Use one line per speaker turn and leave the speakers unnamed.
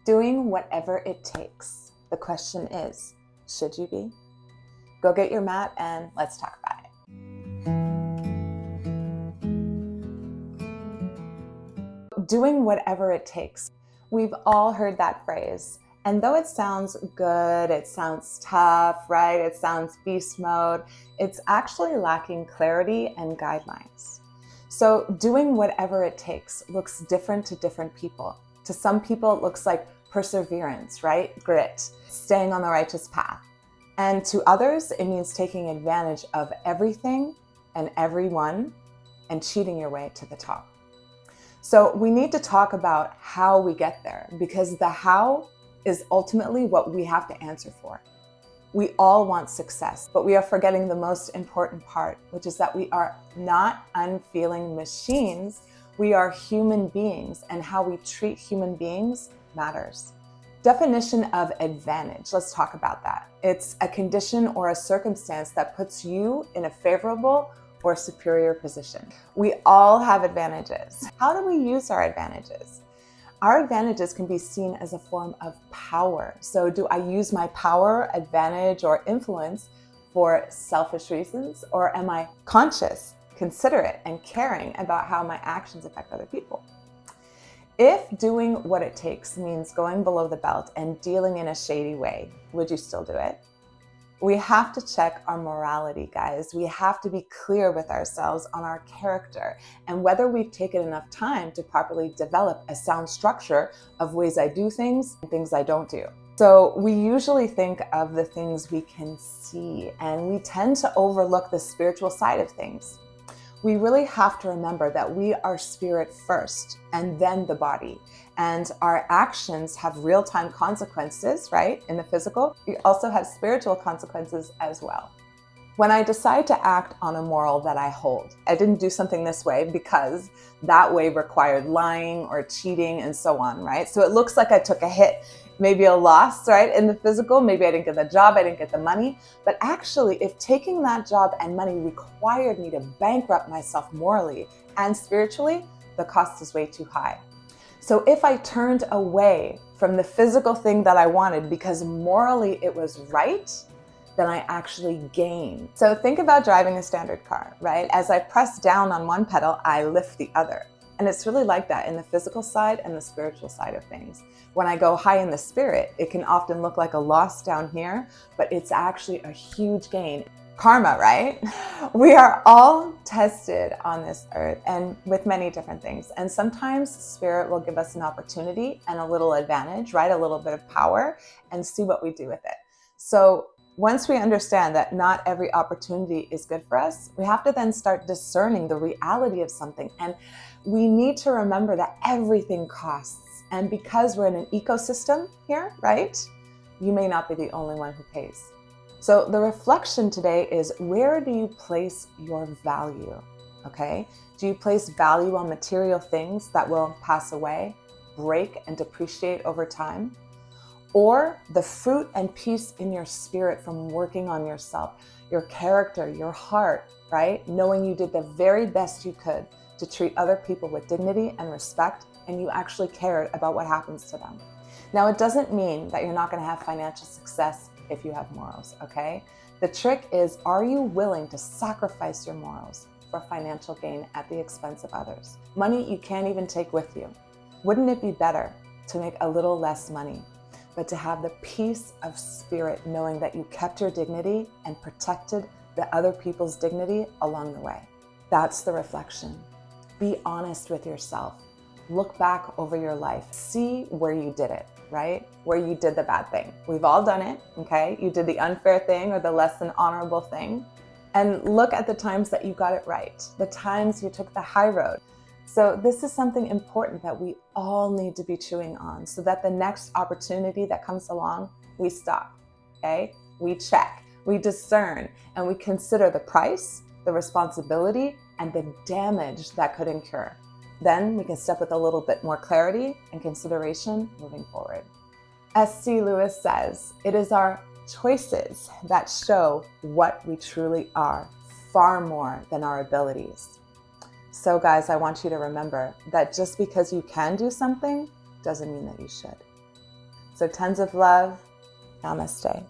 Doing whatever it takes. The question is, should you be? Go get your mat and let's talk about it. Doing whatever it takes. We've all heard that phrase. And though it sounds good, it sounds tough, right? It sounds beast mode. It's actually lacking clarity and guidelines. So doing whatever it takes looks different to different people. To some people, it looks like perseverance, right? Grit, staying on the righteous path. And to others, it means taking advantage of everything and everyone and cheating your way to the top. So we need to talk about how we get there, because the how is ultimately what we have to answer for. We all want success, but we are forgetting the most important part, which is that we are not unfeeling machines. We are human beings, and how we treat human beings matters. Definition of advantage. Let's talk about that. It's a condition or a circumstance that puts you in a favorable or superior position. We all have advantages. How do we use our advantages? Our advantages can be seen as a form of power. So do I use my power, advantage, or influence for selfish reasons, or am I conscious, considerate, and caring about how my actions affect other people? If doing what it takes means going below the belt and dealing in a shady way, would you still do it? We have to check our morality, guys. We have to be clear with ourselves on our character and whether we've taken enough time to properly develop a sound structure of ways I do things and things I don't do. So we usually think of the things we can see, and we tend to overlook the spiritual side of things. We really have to remember that we are spirit first and then the body. And our actions have real-time consequences, right? In the physical, we also have spiritual consequences as well. When I decide to act on a moral that I hold, I didn't do something this way because that way required lying or cheating and so on, right? So it looks like I took a hit, maybe a loss, right? In the physical, maybe I didn't get the job, I didn't get the money. But actually, if taking that job and money required me to bankrupt myself morally and spiritually, the cost is way too high. So if I turned away from the physical thing that I wanted because morally it was right, then I actually gained. So think about driving a standard car, right? As I press down on one pedal, I lift the other. And it's really like that in the physical side and the spiritual side of things. When I go high in the spirit, it can often look like a loss down here, but it's actually a huge gain. Karma, right? We are all tested on this earth and with many different things. And sometimes spirit will give us an opportunity and a little advantage, right? A little bit of power, and see what we do with it. So once we understand that not every opportunity is good for us, we have to then start discerning the reality of something. And we need to remember that everything costs. And because we're in an ecosystem here, right? You may not be the only one who pays. So the reflection today is, where do you place your value? Okay? Do you place value on material things that will pass away, break, and depreciate over time? Or the fruit and peace in your spirit from working on yourself, your character, your heart, right? Knowing you did the very best you could to treat other people with dignity and respect, and you actually cared about what happens to them. Now, it doesn't mean that you're not going to have financial success if you have morals, okay? The trick is, are you willing to sacrifice your morals for financial gain at the expense of others? Money you can't even take with you. Wouldn't it be better to make a little less money, but to have the peace of spirit knowing that you kept your dignity and protected the other people's dignity along the way? That's the reflection. Be honest with yourself. Look back over your life. See where you did it, right? Where you did the bad thing. We've all done it, okay? You did the unfair thing or the less than honorable thing. And look at the times that you got it right, the times you took the high road. So this is something important that we all need to be chewing on, so that the next opportunity that comes along, we stop, okay? We check, we discern, and we consider the price, the responsibility, and the damage that could incur. Then we can step with a little bit more clarity and consideration moving forward. S.C. Lewis says, it is our choices that show what we truly are, far more than our abilities. So guys, I want you to remember that just because you can do something doesn't mean that you should. So tons of love. Namaste.